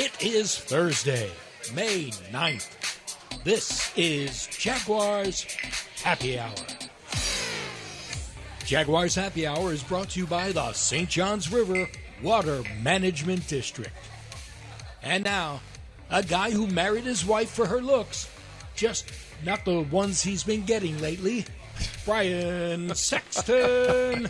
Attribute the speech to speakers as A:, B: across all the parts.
A: It is Thursday, May 9th. This is Jaguars Happy Hour. Jaguars Happy Hour is brought to you by the St. Johns River Water Management District. And now, a guy who married his wife for her looks, just not the ones he's been getting lately, Brian Sexton.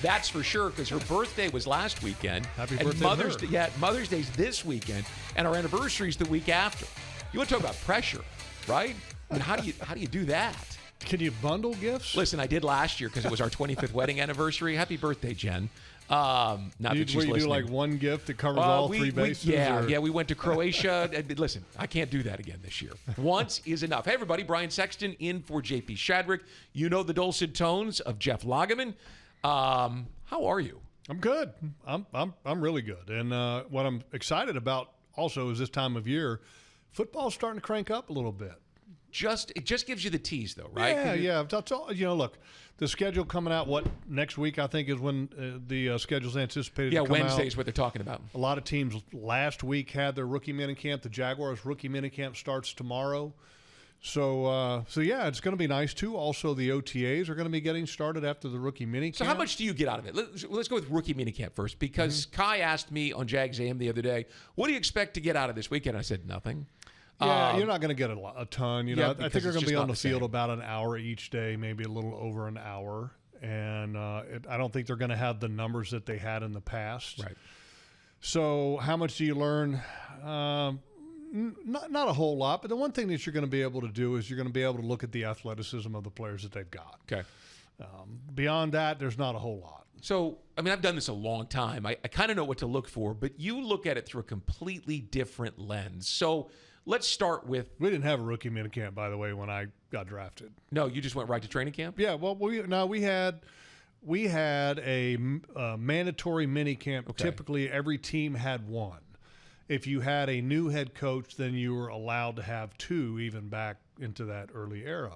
B: That's for sure, because her birthday was last weekend.
C: Happy
B: and
C: birthday
B: Mother's
C: to her.
B: Day, yeah, Mother's Day's this weekend, and our anniversary's the week after. You want to talk about pressure, right? I mean, how do you do that?
C: Can you bundle gifts?
B: Listen, I did last year because it was our 25th wedding anniversary. Happy birthday, Jen. Not that she's
C: where you
B: listening.
C: do like one gift that covers all three bases?
B: Yeah, we went to Croatia. Listen, I can't do that again this year. Once is enough. Hey, everybody, Brian Sexton in for JP Shadrick. You know the dulcet tones of Jeff Lageman. How are you?
C: I'm good. I'm really good. And what I'm excited about also is this time of year, football's starting to crank up a little bit.
B: It just gives you the tease, though, right?
C: Yeah. That's all. Look, the schedule coming out, next week, I think, is when the schedule's anticipated to come
B: Wednesday
C: out.
B: is what they're talking about.
C: A lot of teams last week had their rookie minicamp. The Jaguars' rookie minicamp starts tomorrow. So yeah, it's going to be nice, too. Also, the OTAs are going to be getting started after the rookie minicamp.
B: So how much do you get out of it? Let's go with rookie minicamp first, because Kai asked me on Jags AM the other day, what do you expect to get out of this weekend? I said, nothing.
C: Yeah, you're not going to get a ton. I think they're going to be on the field
B: same.
C: about an hour each day, maybe a little over an hour. And I don't think they're going to have the numbers that they had in the past.
B: Right.
C: So how much do you learn? Not a whole lot, but the one thing that you're going to be able to do is you're going to be able to look at the athleticism of the players that they've got.
B: Okay.
C: Beyond that, there's not a whole lot.
B: So, I mean, I've done this a long time. I kind of know what to look for, but you look at it through a completely different lens. So let's start with...
C: We didn't have a rookie minicamp, by the way, when I got drafted.
B: No, you just went right to training camp?
C: Yeah, well, we had a mandatory minicamp.
B: Okay.
C: Typically, every team had one. If you had a new head coach, then you were allowed to have two, even back into that early era.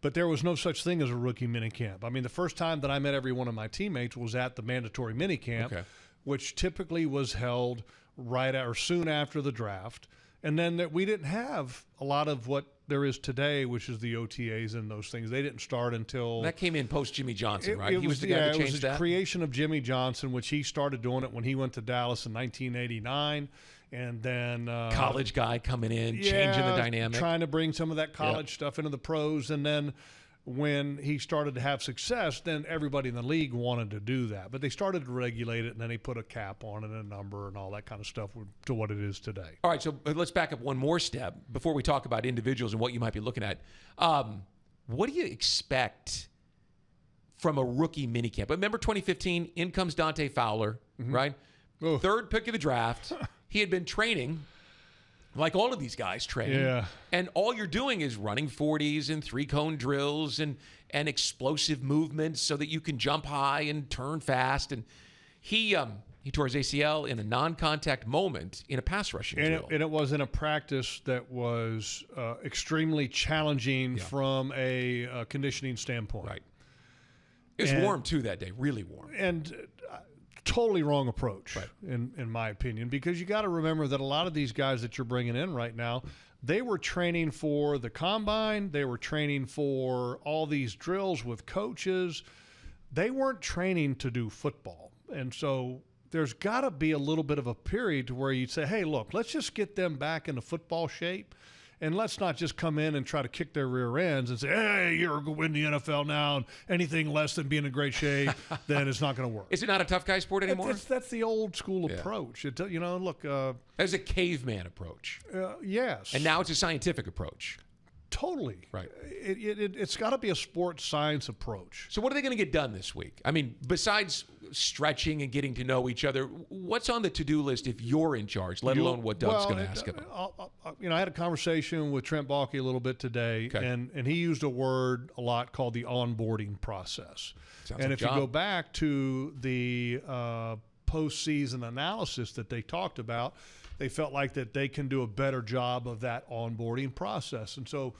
C: But there was no such thing as a rookie minicamp. I mean, the first time that I met every one of my teammates was at the mandatory minicamp, which typically was held right or soon after the draft. And then we didn't have a lot of what there is today, which is the OTAs and those things. They didn't start until...
B: That came in post Jimmy Johnson, right? He was the guy that changed that?
C: It was the creation of Jimmy Johnson, which he started doing it when he went to Dallas in 1989. And then...
B: college guy coming in, changing the dynamic.
C: Trying to bring some of that college stuff into the pros. And then when he started to have success, then everybody in the league wanted to do that. But they started to regulate it, and then they put a cap on it and a number and all that kind of stuff to what it is today.
B: All right, so let's back up one more step before we talk about individuals and what you might be looking at. What do you expect from a rookie minicamp? Remember 2015, in comes Dante Fowler, right?
C: Oh.
B: Third pick of the draft. He had been training like all of these guys train.
C: Yeah.
B: And all you're doing is running 40s and three-cone drills and explosive movements so that you can jump high and turn fast. And he tore his ACL in a non-contact moment in a pass rushing drill.
C: And it was in a practice that was extremely challenging from a conditioning standpoint.
B: Right. It was warm, too, that day. Really warm.
C: And totally wrong approach, in my opinion, because you got to remember that a lot of these guys that you're bringing in right now, they were training for the combine. They were training for all these drills with coaches. They weren't training to do football. And so there's got to be a little bit of a period to where you'd say, hey, look, let's just get them back into football shape. And let's not just come in and try to kick their rear ends and say, hey, you're going to win the NFL now, and anything less than being in great shape, then it's not going to work.
B: Is it not a tough guy sport anymore?
C: That's the old school approach. Look.
B: There's a caveman approach.
C: Yes.
B: And now it's a scientific approach.
C: Totally.
B: Right.
C: It's got to be a sports science approach.
B: So what are they going to get done this week? I mean, besides stretching and getting to know each other, what's on the to-do list if you're in charge, let alone what Doug's going to ask of them?
C: I had a conversation with Trent Baalke a little bit today, and he used a word a lot called the onboarding process. And if you go back to the postseason analysis that they talked about, they felt like that they can do a better job of that onboarding process. And so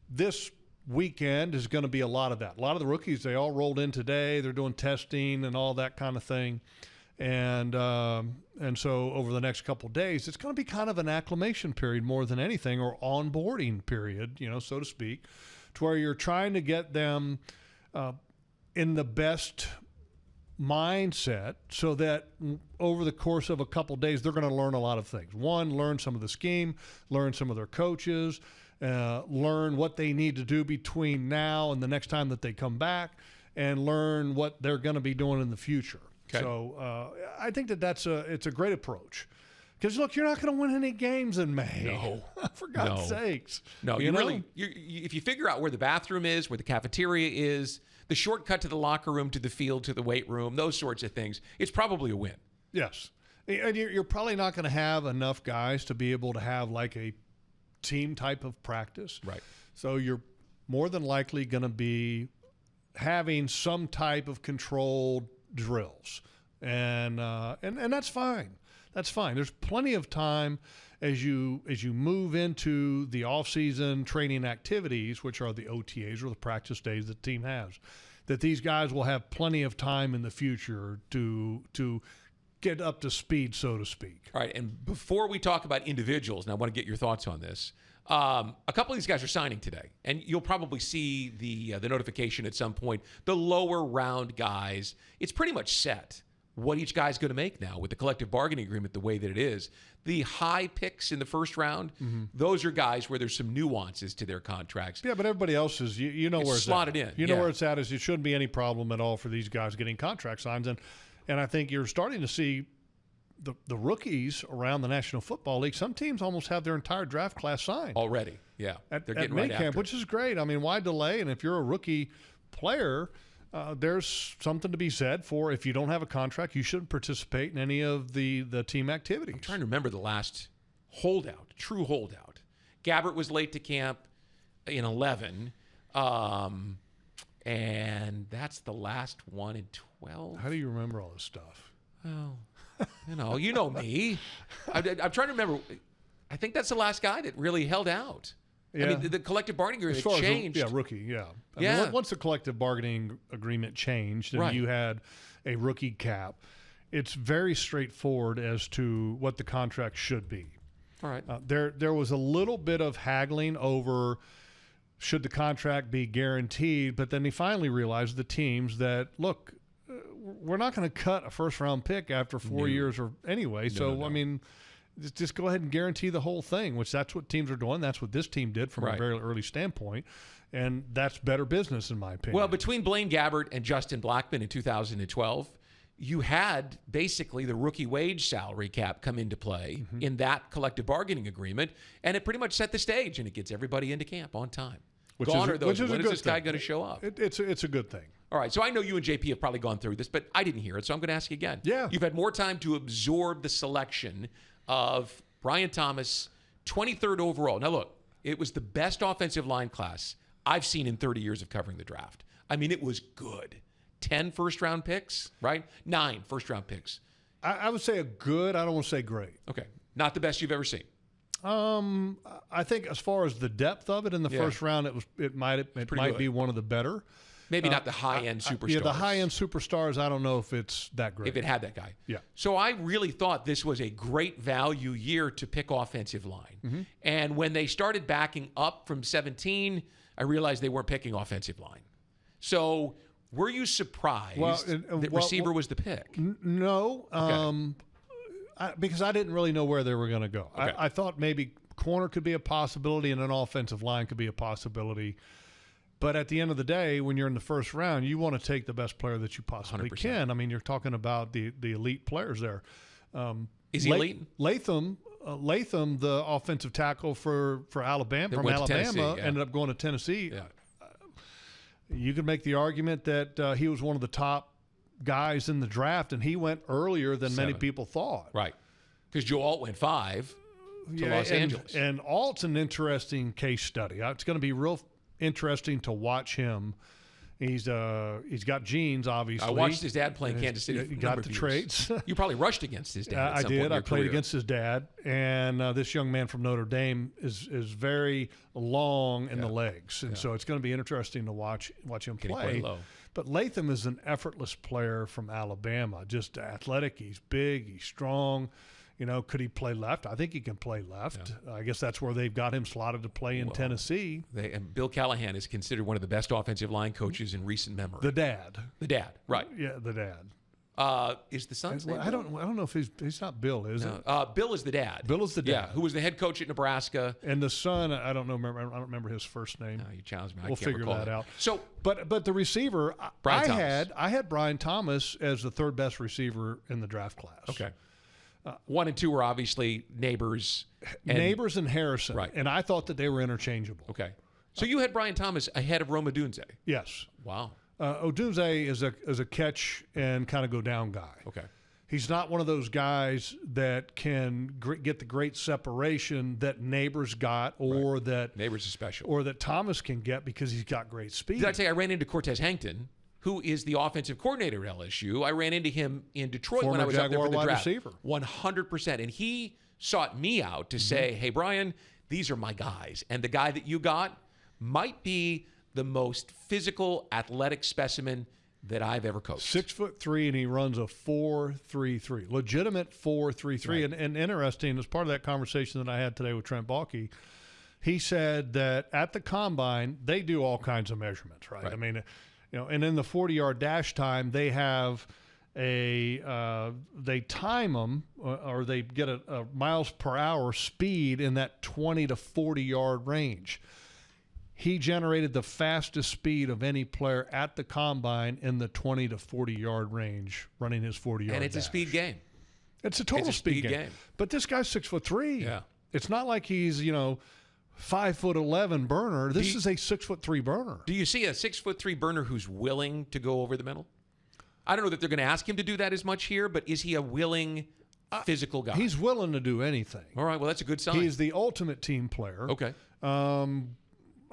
C: this weekend is going to be a lot of that. A lot of the rookies, they all rolled in today. They're doing testing and all that kind of thing. And so over the next couple of days, it's going to be kind of an acclimation period more than anything, or onboarding period, so to speak, to where you're trying to get them in the best mindset so that over the course of a couple of days, they're going to learn a lot of things. One, learn some of the scheme, learn some of their coaches, learn what they need to do between now and the next time that they come back, and learn what they're going to be doing in the future. Okay. So I think it's a great approach. Because, look, you're not going to win any games in May.
B: No.
C: For God's sakes.
B: No, if you figure out where the bathroom is, where the cafeteria is, the shortcut to the locker room, to the field, to the weight room, those sorts of things, it's probably a win.
C: Yes. And you're probably not going to have enough guys to be able to have like a team type of practice.
B: Right.
C: So you're more than likely going to be having some type of controlled drills. And that's fine. That's fine. There's plenty of time as you move into the off-season training activities, which are the OTAs or the practice days that the team has, that these guys will have plenty of time in the future to get up to speed, so to speak.
B: All right, and before we talk about individuals, and I want to get your thoughts on this, a couple of these guys are signing today, and you'll probably see the notification at some point. The lower round guys, it's pretty much set what each guy's going to make now with the collective bargaining agreement the way that it is. The high picks in the first round, those are guys where there's some nuances to their contracts.
C: Yeah, but everybody else is, you know where it's
B: slotted
C: at.
B: in.
C: You know where it's at is it shouldn't be any problem at all for these guys getting contract signs. And I think you're starting to see the rookies around the National Football League. Some teams almost have their entire draft class signed.
B: Already, yeah.
C: They're getting right after. Which is great. I mean, why delay? And if you're a rookie player, there's something to be said for if you don't have a contract, you shouldn't participate in any of the team activities.
B: I'm trying to remember the last true holdout. Gabbert was late to camp in 11, and that's the last one in 12.
C: How do you remember all this stuff?
B: Well, you know me. I'm trying to remember. I think that's the last guy that really held out. Yeah. I mean, the collective bargaining agreement changed.
C: Rookie, yeah. I mean, once the collective bargaining agreement changed and you had a rookie cap, it's very straightforward as to what the contract should be.
B: All right.
C: There was a little bit of haggling over should the contract be guaranteed, but then he finally realized, the teams, that, look, we're not going to cut a first-round pick after 4 years or anyway. No. I mean, just go ahead and guarantee the whole thing, which that's what teams are doing. That's what this team did from a very early standpoint, and that's better business in my opinion.
B: Well, between Blaine Gabbert and Justin Blackmon in 2012, you had basically the rookie wage salary cap come into play in that collective bargaining agreement, and it pretty much set the stage, and it gets everybody into camp on time. When is this guy going to show up?
C: It's a good thing.
B: All right, so I know you and JP have probably gone through this, but I didn't hear it, so I'm going to ask you again.
C: Yeah.
B: You've had more time to absorb the selection of Brian Thomas, 23rd overall. Now, look, it was the best offensive line class I've seen in 30 years of covering the draft. I mean, it was good. 10 first-round picks, right? 9 first-round picks.
C: I would say a good. I don't want to say great.
B: Okay. Not the best you've ever seen.
C: I think as far as the depth of it in the first round, it might be one of the better.
B: Maybe not the high-end superstars.
C: Yeah, the high-end superstars, I don't know if it's that great.
B: If it had that guy.
C: Yeah.
B: So I really thought this was a great value year to pick offensive line. And when they started backing up from 17, I realized they weren't picking offensive line. So were you surprised that receiver was the pick?
C: No, because I didn't really know where they were going to go. Okay. I thought maybe corner could be a possibility and an offensive line could be a possibility. But at the end of the day, when you're in the first round, you want to take the best player that you possibly
B: 100%.
C: can. I mean, you're talking about the elite players there.
B: Is he elite?
C: Latham, the offensive tackle for Alabama, ended up going to Tennessee.
B: Yeah.
C: You could make the argument that he was one of the top guys in the draft, and he went earlier than 7. Many people thought.
B: Right. Because Joe Alt went 5 to Los Angeles.
C: And Alt's an interesting case study. It's going to be real interesting to watch him. He's got genes, obviously.
B: I watched his dad play in Kansas City.
C: He got the traits.
B: You probably rushed against his dad.
C: I did. I played against his dad, and this young man from Notre Dame is very long in the legs, and so it's going to be interesting to watch him play. But Latham is an effortless player from Alabama, just athletic. He's big, he's strong. You know, could he play left? I think he can play left. Yeah. I guess that's where they've got him slotted to play in Tennessee.
B: And Bill Callahan is considered one of the best offensive line coaches in recent memory.
C: The dad,
B: right?
C: Yeah, the dad.
B: Is the son's name?
C: I don't know if he's not Bill, is it?
B: Bill is the dad.
C: Bill is the dad.
B: Yeah, who was the head coach at Nebraska.
C: And the son, I don't remember his first name.
B: No, you challenged me.
C: We'll figure that out.
B: So,
C: but the receiver,
B: I
C: had Brian Thomas as the third best receiver in the draft class.
B: Okay. 1 and 2 were obviously Neighbors.
C: Neighbors and Harrison.
B: Right.
C: And I thought that they were interchangeable.
B: Okay. So you had Brian Thomas ahead of Rome Odunze.
C: Yes.
B: Wow.
C: Odunze is a catch and kind of go down guy.
B: Okay.
C: He's not one of those guys that can get the great separation that Neighbors got, or that
B: Neighbors is special,
C: or that Thomas can get because he's got great speed.
B: Did I tell you I ran into Cortez Hankton, who is the offensive coordinator at LSU? I ran into him in Detroit when I was
C: Jaguar
B: up there for the draft.
C: Receiver.
B: 100%, and he sought me out to say, "Hey, Brian, these are my guys, and the guy that you got might be the most physical, athletic specimen that I've ever coached."
C: 6'3", and he runs a 4.33, legitimate 4.33.
B: Right.
C: And interesting, as part of that conversation that I had today with Trent Baalke, he said that at the combine they do all kinds of measurements, right? I mean, you know, and in the 40-yard dash time, they have they time them, or they get a miles per hour speed in that 20 to 40-yard range. He generated the fastest speed of any player at the combine in the 20 to 40-yard range, running his 40-yard
B: And it's
C: dash.
B: a speed game.
C: It's a total speed game. But this guy's 6'3".
B: Yeah.
C: It's not like he's, 5'11" burner. This is a 6'3" burner.
B: Do you see a 6'3" burner who's willing to go over the middle? I don't know that they're going to ask him to do that as much here, but is he a willing physical guy?
C: He's willing to do anything.
B: All right, well, that's a good sign.
C: He's the ultimate team player.
B: Okay.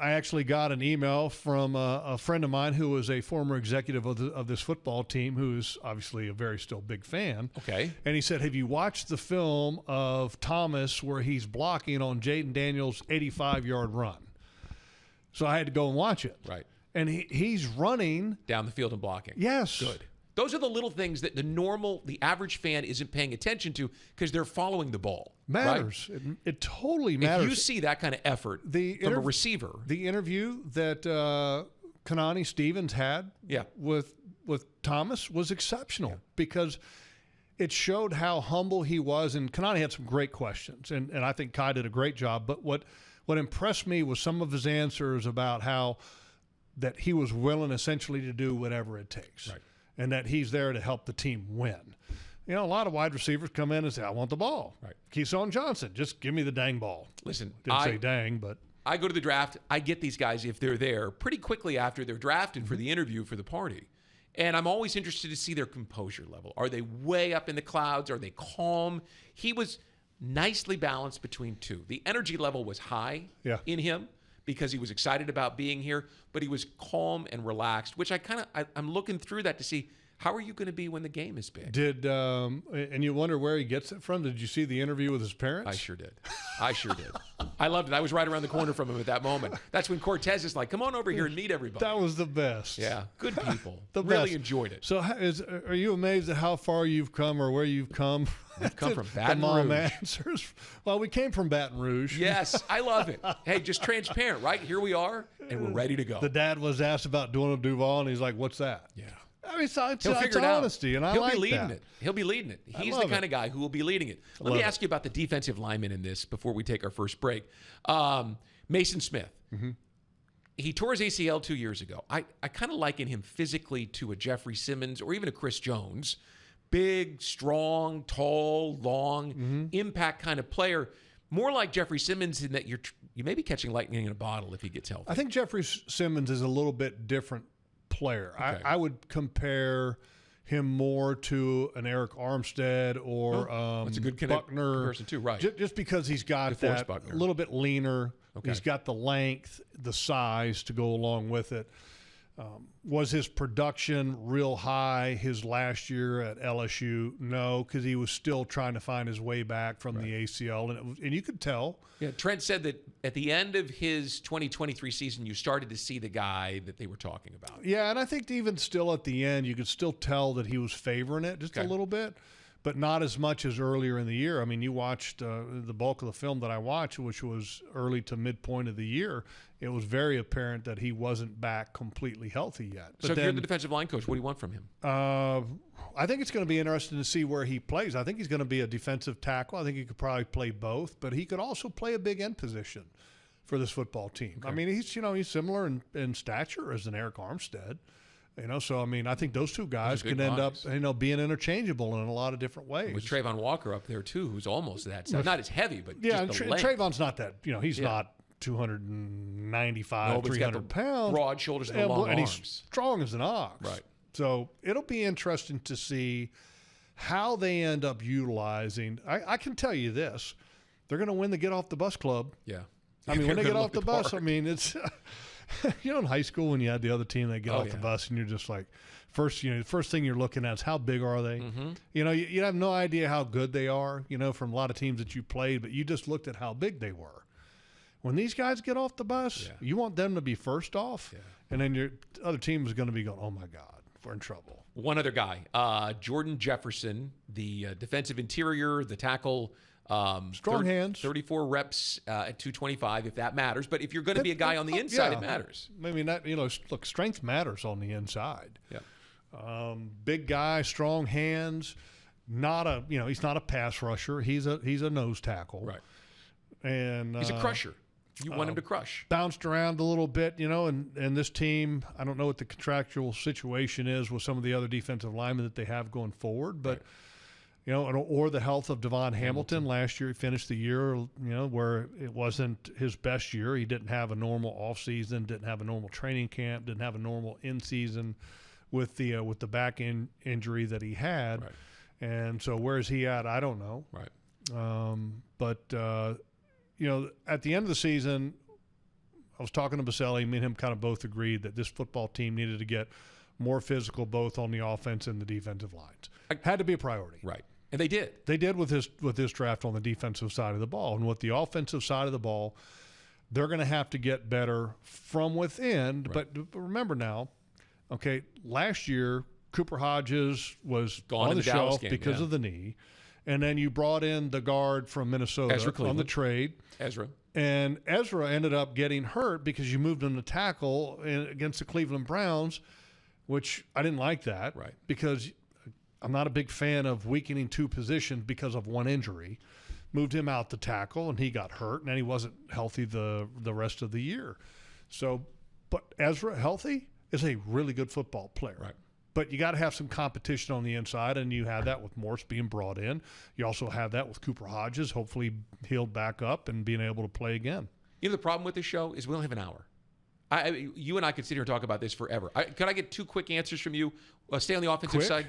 C: I actually got an email from a friend of mine who was a former executive of this football team, who's obviously a very still big fan.
B: Okay.
C: And he said, "Have you watched the film of Thomas where he's blocking on Jaden Daniels' 85-yard run?" So I had to go and watch it.
B: Right.
C: And he's running
B: down the field and blocking.
C: Yes.
B: Good. Those are the little things that the average fan isn't paying attention to because they're following the ball.
C: Matters.
B: Right?
C: It totally matters.
B: If you see that kind of effort from a receiver.
C: The interview that Kanani Stevens had with Thomas was exceptional because it showed how humble he was. And Kanani had some great questions, and I think Kai did a great job. But what impressed me was some of his answers about how that he was willing essentially to do whatever it takes.
B: Right.
C: And that he's there to help the team win. A lot of wide receivers come in and say, "I want the ball."
B: Right.
C: Keyshawn Johnson, just give me the dang ball.
B: Listen,
C: Didn't say dang, but
B: I go to the draft. I get these guys, if they're there, pretty quickly after they're drafted for the interview for the party. And I'm always interested to see their composure level. Are they way up in the clouds? Are they calm? He was nicely balanced between two. The energy level was high in him because he was excited about being here, but he was calm and relaxed, which I'm looking through that to see, how are you going to be when the game is big?
C: And you wonder where he gets it from? Did you see the interview with his parents?
B: I sure did. I loved it. I was right around the corner from him at that moment. That's when Cortez is like, "Come on over here and meet everybody."
C: That was the best.
B: Yeah, good people.
C: Really
B: enjoyed it.
C: So are you amazed at how far you've come or where you've come?
B: We've come from Baton
C: Rouge. The mom
B: Rouge.
C: answers. Well, we came from Baton Rouge.
B: Yes, I love it. Hey, just transparent, right? Here we are, and we're ready to go.
C: The dad was asked about doing a Duval, and he's like, "What's that?"
B: Yeah.
C: I mean, it's
B: He'll figure it
C: honesty,
B: out.
C: and
B: He'll
C: like
B: be leading
C: that.
B: it. He'll be leading it. He's the
C: love
B: kind of guy who will be leading it. Let me ask you about the defensive lineman in this before we take our first break. Mason Smith.
C: Mm-hmm.
B: He tore his ACL 2 years ago. I kind of liken him physically to a Jeffrey Simmons or even a Chris Jones. Big, strong, tall, long, impact kind of player. More like Jeffrey Simmons in that you may be catching lightning in a bottle if he gets healthy.
C: I think Jeffrey Simmons is a little bit different player.
B: Okay.
C: I would compare him more to an Eric Armstead or
B: that's a good
C: Buckner
B: comparison too, right?
C: Just because he's got
B: DeForest
C: that
B: Buckner.
C: a little bit leaner.
B: Okay.
C: He's got the length, the size to go along with it. Was his production real high his last year at LSU? No, because he was still trying to find his way back from the ACL, and you could tell.
B: Yeah, Trent said that at the end of his 2023 season, you started to see the guy that they were talking about.
C: Yeah, and I think even still at the end, you could still tell that he was favoring it just a little bit, but not as much as earlier in the year. I mean, you watched the bulk of the film that I watched, which was early to midpoint of the year. It was very apparent that he wasn't back completely healthy yet. But
B: so if you're the defensive line coach, what do you want from him?
C: I think it's going to be interesting to see where he plays. I think he's going to be a defensive tackle. I think he could probably play both, but he could also play a big end position for this football team. Okay. I mean, he's similar in stature as an Eric Armstead. So I mean, I think those two guys could end up, being interchangeable in a lot of different ways.
B: With Trayvon Walker up there too, who's almost that size. Not as heavy, but just the length.
C: Trayvon's not that. He's not 295, 300 pounds.
B: Broad shoulders and long
C: and
B: arms.
C: He's strong as an ox.
B: Right.
C: So it'll be interesting to see how they end up utilizing. I can tell you this: they're going to win the Get Off the Bus Club.
B: Yeah.
C: I mean, when they get off the bus, I mean, it's in high school when you had the other team that get off the bus, and you're just like, first thing you're looking at is how big are they? Mm-hmm. You have no idea how good they are. From a lot of teams that you played, but you just looked at how big they were. When these guys get off the bus, you want them to be first off, and then your other team is going to be going, oh my God, we're in trouble.
B: One other guy, Jordan Jefferson, the defensive interior, the tackle.
C: Strong hands.
B: 34 reps at 225, if that matters. But if you're going to be a guy on the inside, it matters.
C: I mean, look, strength matters on the inside.
B: Yeah.
C: Big guy, strong hands. He's not a pass rusher. He's a nose tackle.
B: Right.
C: And
B: he's a crusher. You want him to crush.
C: Bounced around a little bit, and this team, I don't know what the contractual situation is with some of the other defensive linemen that they have going forward, but or the health of Devon Hamilton. Last year he finished the year, where it wasn't his best year. He didn't have a normal offseason, didn't have a normal training camp, didn't have a normal in-season with the back injury that he had.
B: Right.
C: And so where is he at? I don't know.
B: Right.
C: But at the end of the season, I was talking to Baselli. Me and him kind of both agreed that this football team needed to get more physical, both on the offense and the defensive lines. Had to be a priority.
B: Right. And they did.
C: They did with this draft on the defensive side of the ball. And with the offensive side of the ball, they're going to have to get better from within. Right. But remember now, last year, Cooper Hodges was on the shelf because of the knee. And then you brought in the guard from Minnesota on the trade.
B: Ezra.
C: And Ezra ended up getting hurt because you moved him to tackle against the Cleveland Browns, which I didn't like that.
B: Right.
C: Because I'm not a big fan of weakening two positions because of one injury. Moved him out to tackle, and he got hurt, and then he wasn't healthy the rest of the year. So, but Ezra, healthy, is a really good football player.
B: Right.
C: But you got to have some competition on the inside, and you have that with Morse being brought in. You also have that with Cooper Hodges, hopefully healed back up and being able to play again.
B: The problem with this show is we only have an hour. You and I could sit here and talk about this forever. Could I get two quick answers from you? Stay on the offensive side.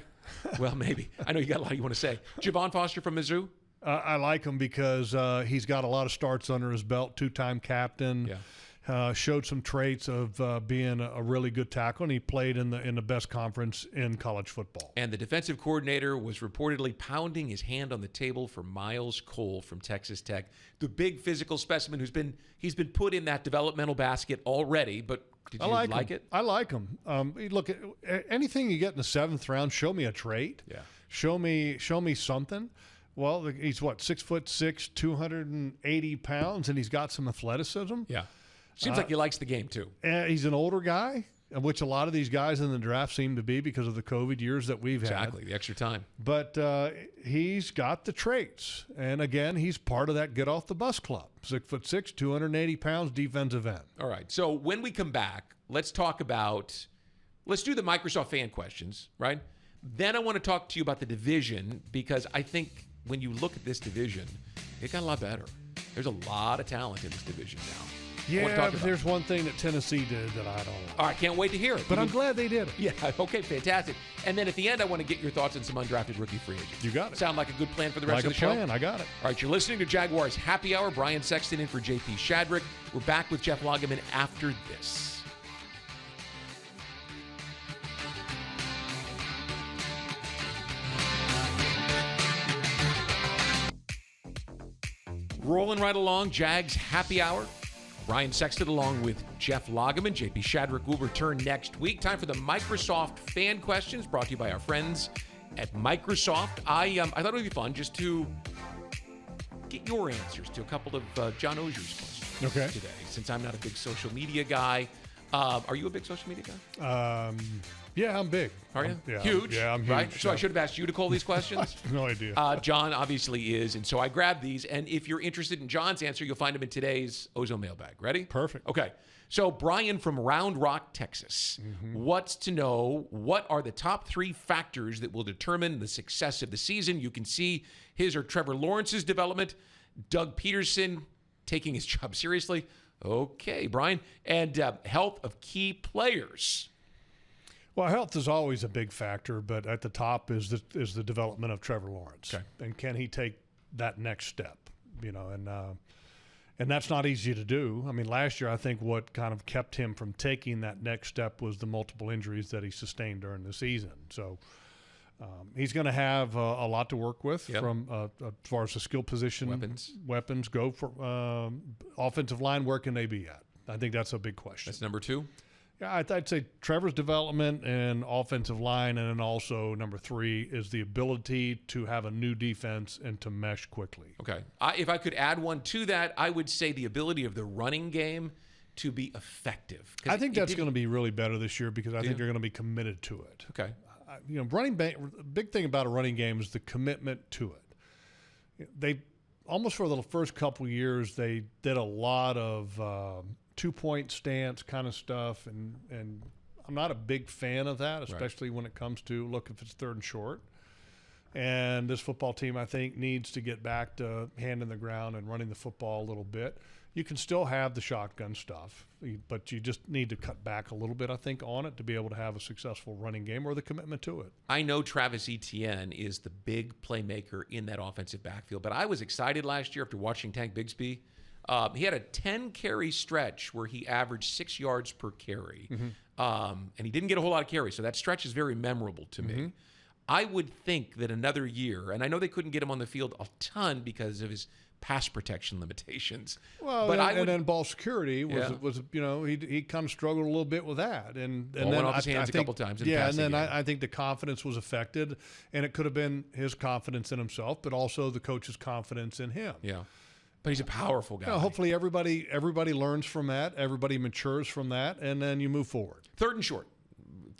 B: Well, maybe. I know you got a lot you want to say. Javon Foster from Mizzou.
C: I like him because he's got a lot of starts under his belt, two-time captain.
B: Yeah.
C: Showed some traits of being a really good tackle, and he played in the best conference in college football.
B: And the defensive coordinator was reportedly pounding his hand on the table for Miles Cole from Texas Tech, the big physical specimen he's been put in that developmental basket already. But did you like it?
C: I like him. Look, anything you get in the 7th round, show me a trait.
B: Yeah.
C: Show me something. Well, he's 6'6", 280 pounds, and he's got some athleticism.
B: Yeah. Seems like he likes the game, too.
C: He's an older guy, which a lot of these guys in the draft seem to be because of the COVID years that we've had.
B: Exactly, the extra time.
C: But he's got the traits. And, again, he's part of that get-off-the-bus club. 6'6", 280 pounds, defensive end.
B: All right, so when we come back, let's do the Microsoft fan questions, right? Then I want to talk to you about the division because I think when you look at this division, it got a lot better. There's a lot of talent in this division now.
C: Yeah, but there's one thing that Tennessee did that I don't like.
B: All right, can't wait to hear it.
C: But I'm glad they did it.
B: Yeah, okay, fantastic. And then at the end, I want to get your thoughts on some undrafted rookie free agents.
C: You got it.
B: Sound like a good plan for the rest of the show?
C: Like a plan, I got it.
B: All right, you're listening to Jaguars Happy Hour. Brian Sexton in for JP Shadrick. We're back with Jeff Lageman after this. Rolling right along, Jags Happy Hour. Ryan Sexton along with Jeff Lageman. JP Shadrick will return next week. Time for the Microsoft fan questions brought to you by our friends at Microsoft. I thought it would be fun just to get your answers to a couple of John Ozier's questions today, since I'm not a big social media guy. Are you a big social media guy?
C: Yeah, I'm big.
B: Are you?
C: Yeah,
B: huge?
C: Yeah, I'm huge.
B: Right? So I should have asked you to call these questions?
C: No idea.
B: John obviously is, and so I grabbed these. And if you're interested in John's answer, you'll find him in today's Ozo mailbag. Ready?
C: Perfect.
B: Okay. So Brian from Round Rock, Texas, wants to know, what are the top 3 factors that will determine the success of the season? You can see his or Trevor Lawrence's development, Doug Peterson taking his job seriously. Okay, Brian. And health of key players.
C: Well, health is always a big factor, but at the top is the development of Trevor Lawrence.
B: Okay.
C: And can he take that next step? And that's not easy to do. I mean, last year I think what kind of kept him from taking that next step was the multiple injuries that he sustained during the season. So he's going to have a lot to work with from as far as the skill position weapons go. For offensive line, where can they be at? I think that's a big question.
B: That's number 2.
C: Yeah, I'd say Trevor's development and offensive line, and then also number 3 is the ability to have a new defense and to mesh quickly.
B: Okay. If I could add one to that, I would say the ability of the running game to be effective.
C: I think that's going to be really better this year because I think they're going to be committed to it.
B: Okay.
C: Big thing about a running game is the commitment to it. They almost for the first couple of years they did a lot of 2-point stance kind of stuff, and I'm not a big fan of that, especially when it comes to look if it's 3rd and short. And this football team, I think, needs to get back to hand in the ground and running the football a little bit. You can still have the shotgun stuff, but you just need to cut back a little bit, I think, on it to be able to have a successful running game or the commitment to it.
B: I know Travis Etienne is the big playmaker in that offensive backfield, but I was excited last year after watching Tank Bigsby. He had a 10-carry stretch where he averaged 6 yards per carry, and he didn't get a whole lot of carries, so that stretch is very memorable to me. I would think that another year, and I know they couldn't get him on the field a ton because of his pass protection limitations.
C: Well, but and then ball security was he kind of struggled a little bit with that, and
B: then
C: went
B: off his hands a couple times.
C: And then I think the confidence was affected, and it could have been his confidence in himself, but also the coach's confidence in him.
B: Yeah. But he's a powerful guy.
C: Hopefully everybody learns from that, everybody matures from that, and then you move forward.
B: 3rd and short.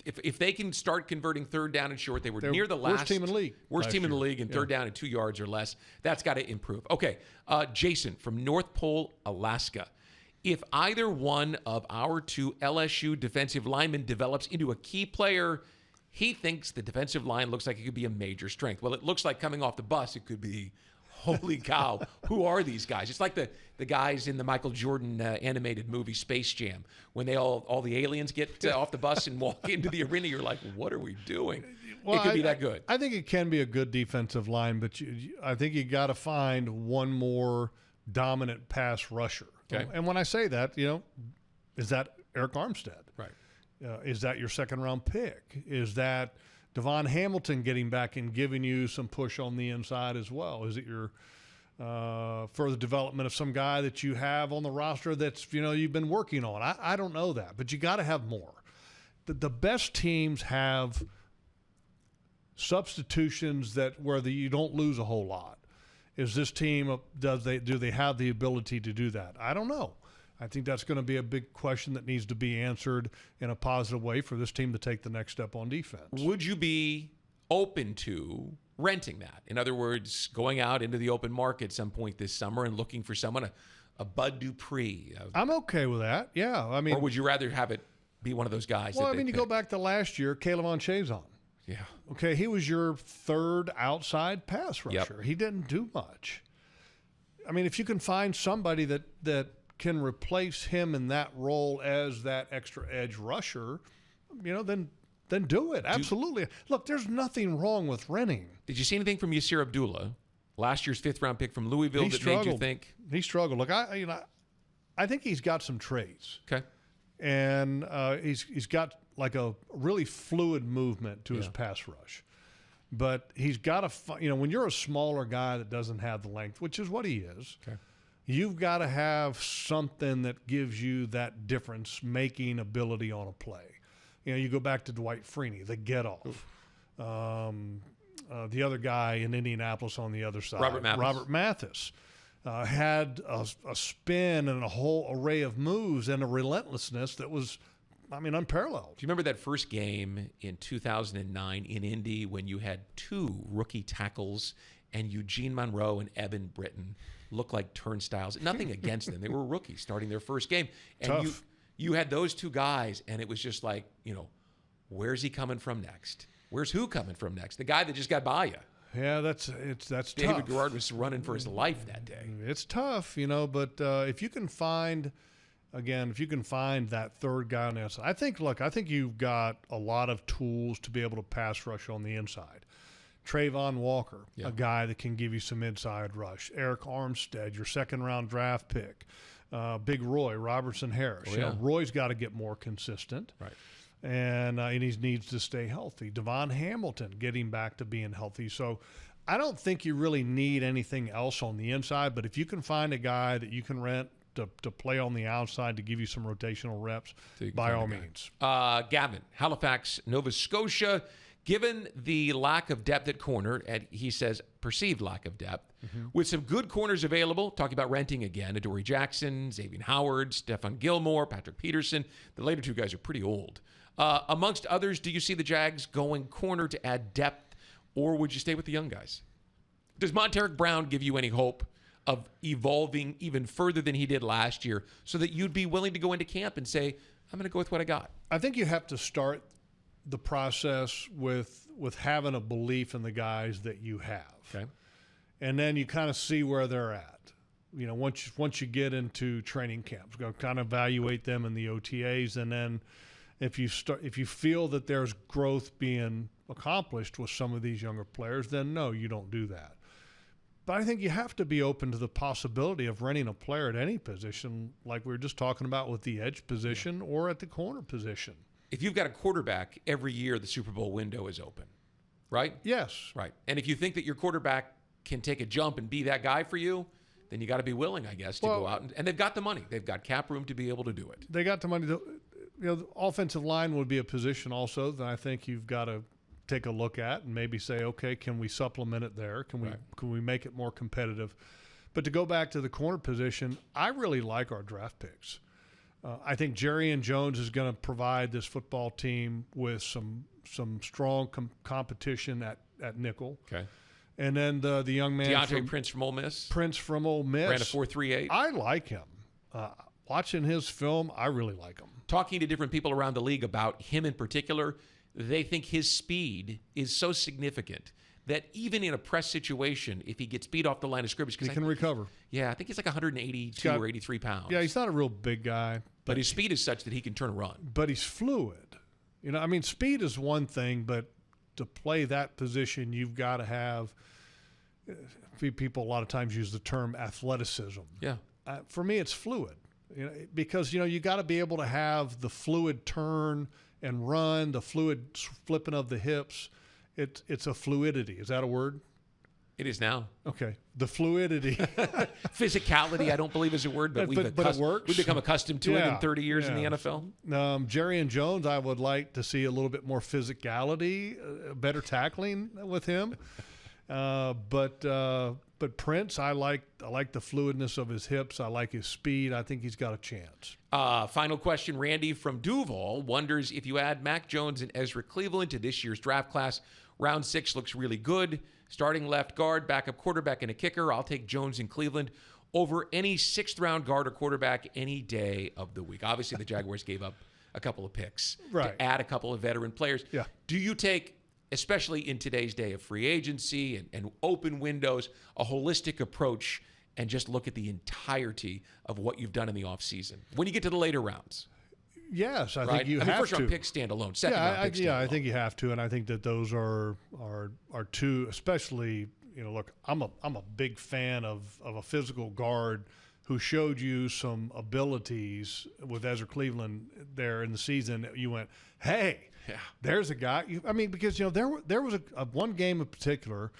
B: If they can start converting 3rd down and short, they're near the last
C: worst team in the league.
B: Worst team in the league, and 3rd down and 2 yards or less. That's got to improve. Okay, Jason from North Pole, Alaska. If either one of our 2 LSU defensive linemen develops into a key player, he thinks the defensive line looks like it could be a major strength. Well, it looks like coming off the bus, it could be. Holy cow, who are these guys? It's like the guys in the Michael Jordan animated movie Space Jam. When they all the aliens get off the bus and walk into the arena, you're like, what are we doing? Well, it could be that good.
C: I think it can be a good defensive line, but I think you got to find one more dominant pass rusher.
B: Okay.
C: And when I say that, is that Eric Armstead?
B: Right.
C: Is that your 2nd-round pick? Is that Devon Hamilton getting back and giving you some push on the inside as well? Is it your further development of some guy that you have on the roster that's you've been working on? I don't know that, but you got to have more. The best teams have substitutions where you don't lose a whole lot. Is this team do they have the ability to do that? I don't know. I think that's going to be a big question that needs to be answered in a positive way for this team to take the next step on defense.
B: Would you be open to renting that? In other words, going out into the open market at some point this summer and looking for someone, a Bud Dupree.
C: I'm okay with that. Yeah, I mean,
B: or would you rather have it be one of those guys?
C: Well, you go back to last year, Caleb Chazon.
B: Yeah.
C: Okay, he was your 3rd outside pass rusher.
B: Yep.
C: He didn't do much. I mean, if you can find somebody that can replace him in that role as that extra edge rusher, then do it. Absolutely. Look, there's nothing wrong with renting.
B: Did you see anything from Yasir Abdullah, last year's 5th-round pick from Louisville, made you think?
C: He struggled. Look, I think he's got some traits.
B: Okay.
C: And he's got like a really fluid movement to his pass rush. But he's got to, when you're a smaller guy that doesn't have the length, which is what he is, you've got to have something that gives you that difference-making ability on a play. You know, you go back to Dwight Freeney, the get-off. The other guy in Indianapolis on the other side, Robert Mathis, had a spin and a whole array of moves and a relentlessness that was, unparalleled.
B: Do you remember that first game in 2009 in Indy when you had two rookie tackles and Eugene Monroe and Evan Britton looked like turnstiles? Nothing against them. They were rookies starting their first game. And
C: Tough.
B: You had those two guys, and it was just like, where's he coming from next? Where's who coming from next? The guy that just got by you.
C: Yeah, that's
B: David
C: tough.
B: Garrard was running for his life that day.
C: It's tough, but if you can find that third guy on the outside, I think you've got a lot of tools to be able to pass rush on the inside. Trayvon Walker, a guy that can give you some inside rush. Eric Armstead, your second-round draft pick. Big Roy, Robertson Harris. Roy's got to get more consistent.
B: Right.
C: And he needs to stay healthy. Devon Hamilton getting back to being healthy. So I don't think you really need anything else on the inside, but if you can find a guy that you can rent to play on the outside to give you some rotational reps, by all means.
B: Gavin, Halifax, Nova Scotia. Given the lack of depth at corner, and he says perceived lack of depth, with some good corners available, talking about renting again, Adoree Jackson, Xavier Howard, Stephon Gilmore, Patrick Peterson. The later two guys are pretty old. Amongst others, do you see the Jags going corner to add depth, or would you stay with the young guys? Does Monteric Brown give you any hope of evolving even further than he did last year so that you'd be willing to go into camp and say, I'm going to go with what I got?
C: I think you have to start the process with having a belief in the guys that you have.
B: Okay.
C: And then you kind of see where they're at. Once you get into training camps, go kind of evaluate them in the OTAs, and then if you feel that there's growth being accomplished with some of these younger players, then no, you don't do that. But I think you have to be open to the possibility of renting a player at any position, like we were just talking about with the edge position or at the corner position.
B: If you've got a quarterback, every year the Super Bowl window is open, right?
C: Yes.
B: Right. And if you think that your quarterback can take a jump and be that guy for you, then you got to be willing, I guess, to go out. And they've got the money. They've got cap room to be able to do it.
C: They got the money. The offensive line would be a position also that I think you've got to take a look at and maybe say, okay, can we supplement it there? Can we make it more competitive? But to go back to the corner position, I really like our draft picks. I think Jerrion Jones is going to provide this football team with some strong competition at nickel.
B: Okay.
C: And then the young man
B: DeAndre Prince from Ole Miss.
C: Ran a
B: 4.38.
C: I like him. Watching his film, I really like him.
B: Talking to different people around the league about him in particular, they think his speed is so significant that even in a press situation, if he gets beat off the line of scrimmage,
C: he can recover.
B: Yeah, I think he's like 182 or 83 pounds.
C: Yeah, he's not a real big guy.
B: But his speed is such that he can turn and run.
C: But he's fluid. Speed is one thing, but to play that position, you've got to have – people a lot of times use the term athleticism.
B: Yeah.
C: For me, it's fluid. Because you got to be able to have the fluid turn and run, the fluid flipping of the hips. It's a fluidity. Is that a word?
B: It is now.
C: Okay. The fluidity.
B: Physicality, I don't believe is a word, but it works. We've become accustomed to it in 30 years in the NFL.
C: Jerrion Jones, I would like to see a little bit more physicality, better tackling with him. But Prince, I like the fluidness of his hips. I like his speed. I think he's got a chance.
B: Final question. Randy from Duval wonders if you add Mac Jones and Ezra Cleveland to this year's draft class, round 6 looks really good. Starting left guard, backup quarterback, and a kicker. I'll take Jones and Cleveland over any 6th-round guard or quarterback any day of the week. Obviously, the Jaguars gave up a couple of picks to add a couple of veteran players.
C: Yeah.
B: Do you take, especially in today's day of free agency and open windows, a holistic approach and just look at the entirety of what you've done in the offseason when you get to the later rounds?
C: Yes, I think you have to.
B: First round pick stand alone. Second round pick stand alone.
C: I think you have to, and I think that those are two, especially. Look, I'm a big fan of a physical guard who showed you some abilities with Ezra Cleveland there in the season. You went, hey, there's a guy. Because there was a one game in particular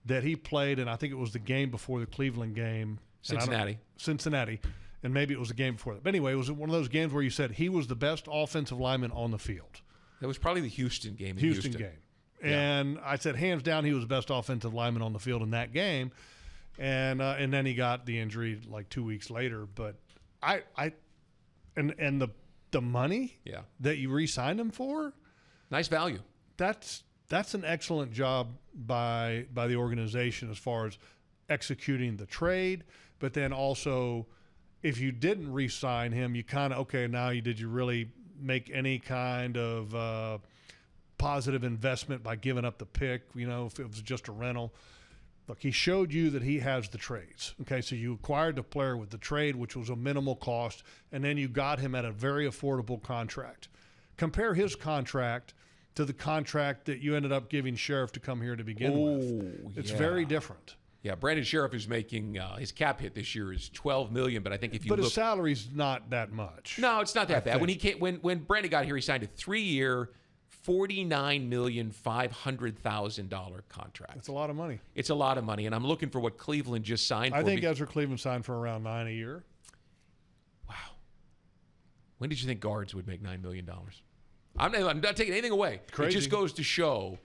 C: that he played, and I think it was the game before the Cleveland game. Cincinnati. And maybe it was a game before that. But anyway, it was one of those games where you said he was the best offensive lineman on the field.
B: That was probably the Houston game.
C: Houston game. And I said, hands down, he was the best offensive lineman on the field in that game. And then he got the injury like 2 weeks later. But the money that you re-signed him for,
B: nice value.
C: That's an excellent job by the organization as far as executing the trade. But then also, if you didn't re-sign him, you kind of, okay, now did you really make any kind of positive investment by giving up the pick, if it was just a rental? Look, he showed you that he has the trades. Okay, so you acquired the player with the trade, which was a minimal cost, and then you got him at a very affordable contract. Compare his contract to the contract that you ended up giving Sheriff to come here to begin with. It's very different.
B: Yeah, Brandon Sheriff is making his cap hit this year is $12 million, but I think if you
C: look, his salary's not that much.
B: No, it's not that bad. When Brandon got here, he signed a 3-year, $49,500,000 contract.
C: That's a lot of money.
B: It's a lot of money, and I'm looking for what Cleveland just signed.
C: I think Ezra Cleveland signed for around $9 million a year.
B: Wow. When did you think guards would make $9 million? I'm not taking anything away.
C: Crazy.
B: It just goes to show.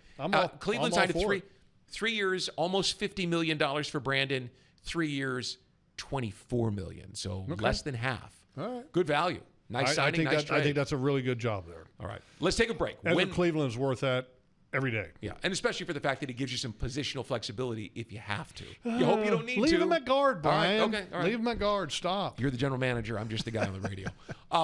B: Cleveland signed a 3 years, almost $50 million for Brandon. 3 years, $24 million. So less than half.
C: All right.
B: Good value. Nice signing, nice trade.
C: I think that's a really good job there.
B: All right. Let's take a break.
C: Ezra Cleveland's worth that every day.
B: Yeah, and especially for the fact that it gives you some positional flexibility if you have to. You hope you don't need to.
C: Leave him at guard, Brian.
B: All right.
C: Leave him at guard. Stop.
B: You're the general manager. I'm just the guy on the radio.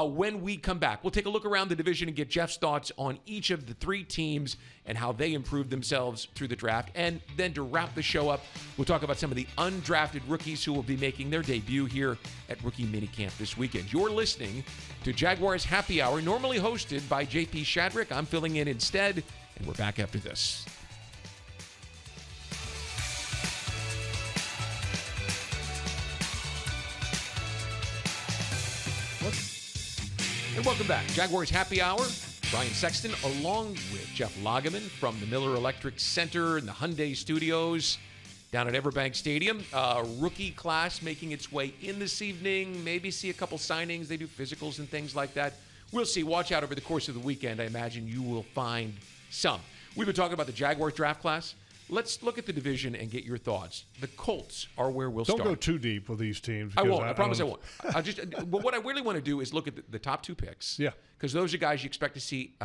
B: When we come back, we'll take a look around the division and get Jeff's thoughts on each of the 3 teams and how they improved themselves through the draft. And then to wrap the show up, we'll talk about some of the undrafted rookies who will be making their debut here at Rookie Minicamp this weekend. You're listening to Jaguars Happy Hour, normally hosted by JP Shadrick. I'm filling in instead, and we're back after this. And welcome back. Jaguars Happy Hour. Brian Sexton along with Jeff Lageman from the Miller Electric Center in the Hyundai Studios down at Everbank Stadium. Rookie class making its way in this evening. Maybe see a couple signings. They do physicals and things like that. We'll see. Watch out over the course of the weekend. I imagine you will find some. We've been talking about the Jaguars draft class. Let's look at the division and get your thoughts. The Colts are where we'll start.
C: Don't go too deep with these teams.
B: I won't. I promise I won't. But what I really want to do is look at the top 2 picks.
C: Yeah.
B: Because those are guys you expect to see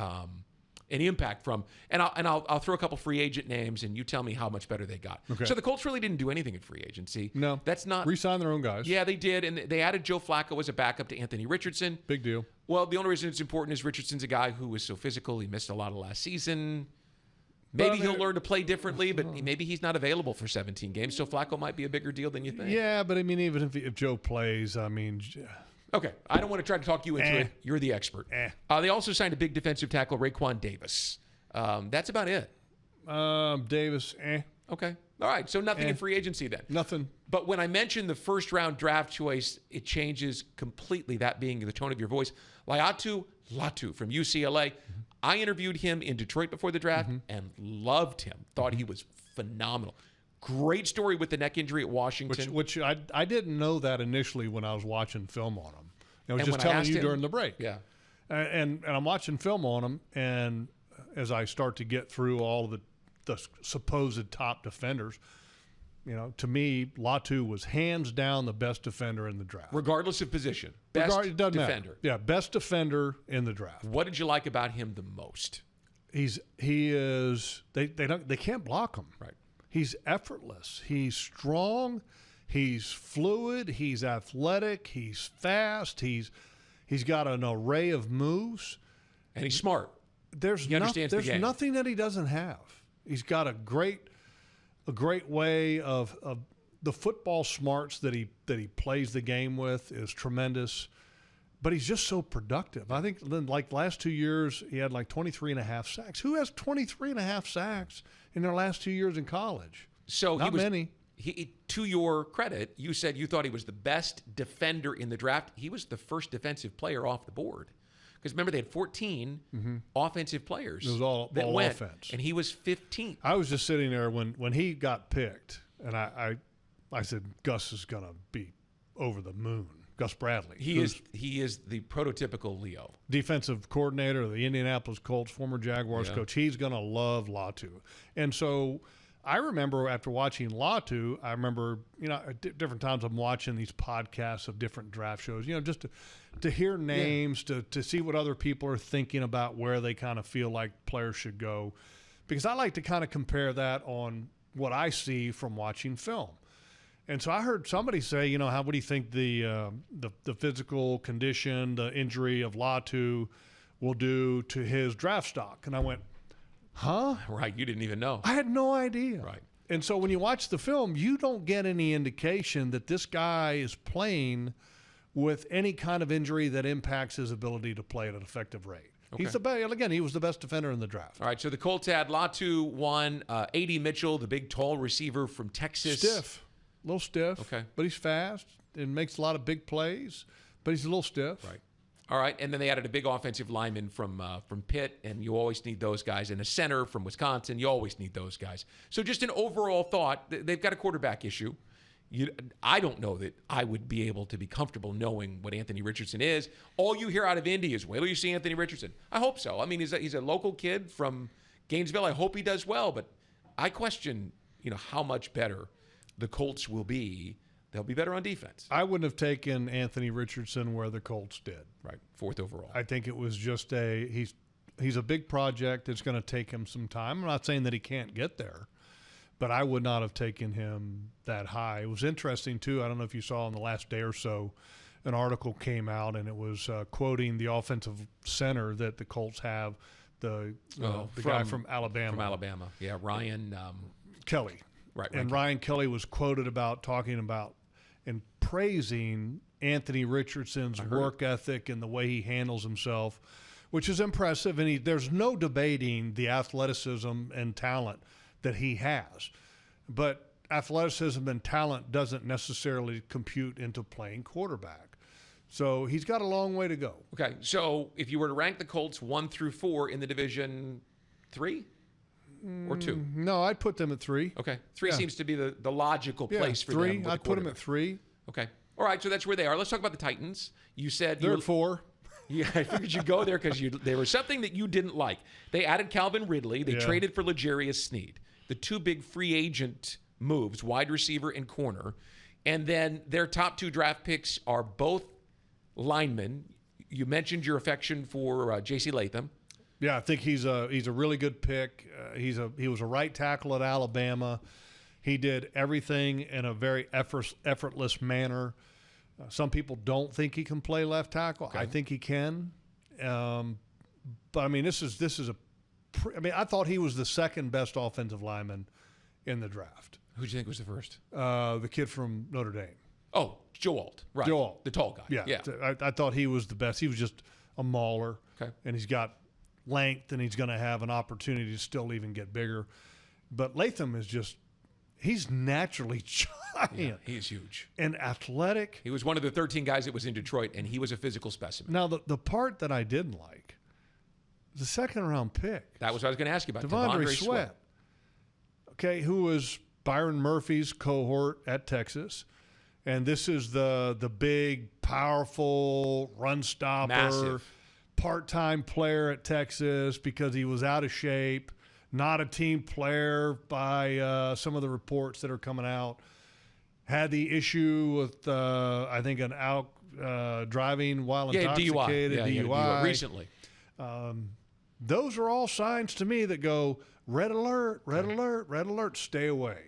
B: any impact from. And I'll throw a couple free agent names, and you tell me how much better they got.
C: Okay.
B: So the Colts really didn't do anything in free agency.
C: No.
B: That's not.
C: Re-sign their own guys.
B: Yeah, they did. And they added Joe Flacco as a backup to Anthony Richardson.
C: Big deal.
B: Well, the only reason it's important is Richardson's a guy who was so physical. He missed a lot of last season. Maybe he'll learn to play differently, but maybe he's not available for 17 games, so Flacco might be a bigger deal than you think.
C: Yeah, but I mean, even if Joe plays, I mean...
B: Okay, I don't want to try to talk you into it. You're the expert. They also signed a big defensive tackle, Raekwon Davis. That's about it.
C: Davis,
B: Okay. All right, so nothing in free agency then.
C: Nothing.
B: But when I mentioned the first-round draft choice, it changes completely, that being the tone of your voice. Latu from UCLA. I interviewed him in Detroit before the draft and loved him. Thought he was phenomenal. Great story with the neck injury at Washington.
C: Which I didn't know that initially when I was watching film on him. I was just telling you during the break.
B: Yeah.
C: And I'm watching film on him, and as I start to get through all of the supposed top defenders, to me, Latu was hands down the best defender in the draft.
B: Regardless of position. Best defender.
C: Matter. Yeah, best defender in the draft.
B: What did you like about him the most?
C: He is they can't block him.
B: Right.
C: He's effortless. He's strong. He's fluid. He's athletic. He's fast. He's got an array of moves.
B: And he's smart.
C: He understands the game. There's nothing that he doesn't have. He's got a great way of the football smarts that he plays the game with is tremendous. But he's just so productive. I think like last 2 years, he had like 23.5 sacks. Who has 23.5 sacks in their last 2 years in college?
B: So
C: Not many.
B: To your credit, you said you thought he was the best defender in the draft. He was the first defensive player off the board. Because remember, they had 14 offensive players.
C: It was all
B: went,
C: offense.
B: And he was 15th.
C: I was just sitting there when he got picked, and I said, Gus is going to be over the moon. Gus Bradley.
B: He is the prototypical Leo.
C: Defensive coordinator of the Indianapolis Colts, former Jaguars coach. He's going to love Latu. And so I remember after watching Latu, I remember, at different times I'm watching these podcasts of different draft shows, just to hear names, to see what other people are thinking about where they kind of feel like players should go. Because I like to kind of compare that on what I see from watching film. And so I heard somebody say, what do you think the physical condition, the injury of Latu will do to his draft stock? And I went, huh?
B: Right. You didn't even know.
C: I had no idea.
B: Right.
C: And so when you watch the film, you don't get any indication that this guy is playing with any kind of injury that impacts his ability to play at an effective rate. Okay. He's the best. Again, he was the best defender in the draft.
B: All right, so the Colts had Latu 1, A.D. Mitchell, the big tall receiver from Texas.
C: Stiff. A little stiff.
B: Okay.
C: But he's fast and makes a lot of big plays, but he's a little stiff.
B: Right. All right, and then they added a big offensive lineman from Pitt, and you always need those guys. And a center from Wisconsin, you always need those guys. So just an overall thought, they've got a quarterback issue. I don't know that I would be able to be comfortable knowing what Anthony Richardson is. All you hear out of Indy is, wait till you see Anthony Richardson. I hope so. I mean, he's a local kid from Gainesville. I hope he does well, but I question, how much better the Colts will be. They'll be better on defense.
C: I wouldn't have taken Anthony Richardson where the Colts did.
B: Right, 4th overall.
C: I think it was just he's a big project. It's going to take him some time. I'm not saying that he can't get there, but I would not have taken him that high. It was interesting, too. I don't know if you saw in the last day or so, an article came out, and it was quoting the offensive center that the Colts have, the guy from Alabama.
B: From Alabama, yeah, Ryan
C: Kelly.
B: Right,
C: and Ryan Kelly was quoted about talking about and praising Anthony Richardson's work ethic and the way he handles himself, which is impressive. And there's no debating the athleticism and talent that he has. But athleticism and talent doesn't necessarily compute into playing quarterback. So he's got a long way to go.
B: Okay, so if you were to rank the Colts 1 through 4 in the division, 3? Or 2?
C: No, I'd put them at 3.
B: Okay. 3 seems to be the logical place for them.
C: 3. I'd put them at 3.
B: Okay. All right, so that's where they are. Let's talk about the Titans. You said
C: they're at 4.
B: Yeah, I figured you'd go there because there was something that you didn't like. They added Calvin Ridley. They traded for L'Jarius Sneed. The 2 big free agent moves, wide receiver and corner. And then their top 2 draft picks are both linemen. You mentioned your affection for J.C. Latham.
C: Yeah, I think he's a really good pick. He was a right tackle at Alabama. He did everything in a very effortless manner. Some people don't think he can play left tackle. Okay. I think he can. But I mean, this is I thought he was the second best offensive lineman in the draft.
B: Who do you think was the first?
C: The kid from Notre Dame.
B: Oh, Joe Alt. Right.
C: Joe Alt.
B: The tall guy.
C: Yeah. I thought he was the best. He was just a mauler.
B: Okay.
C: And he's got length, and he's going to have an opportunity to still even get bigger. But Latham is he's naturally giant.
B: Yeah, he's huge.
C: And athletic.
B: He was one of the 13 guys that was in Detroit, and he was a physical specimen.
C: Now, the part that I didn't like, the second-round pick.
B: That was what I was going to ask you about.
C: Devondre Sweat. Okay, who was Byron Murphy's cohort at Texas. And this is the big, powerful, run-stopper.
B: Massive.
C: Part-time player at Texas because he was out of shape, not a team player by some of the reports that are coming out. Had the issue with, I think, an out driving while intoxicated, DUI.
B: Recently.
C: Those are all signs to me that go, red alert, red alert, red alert, stay away.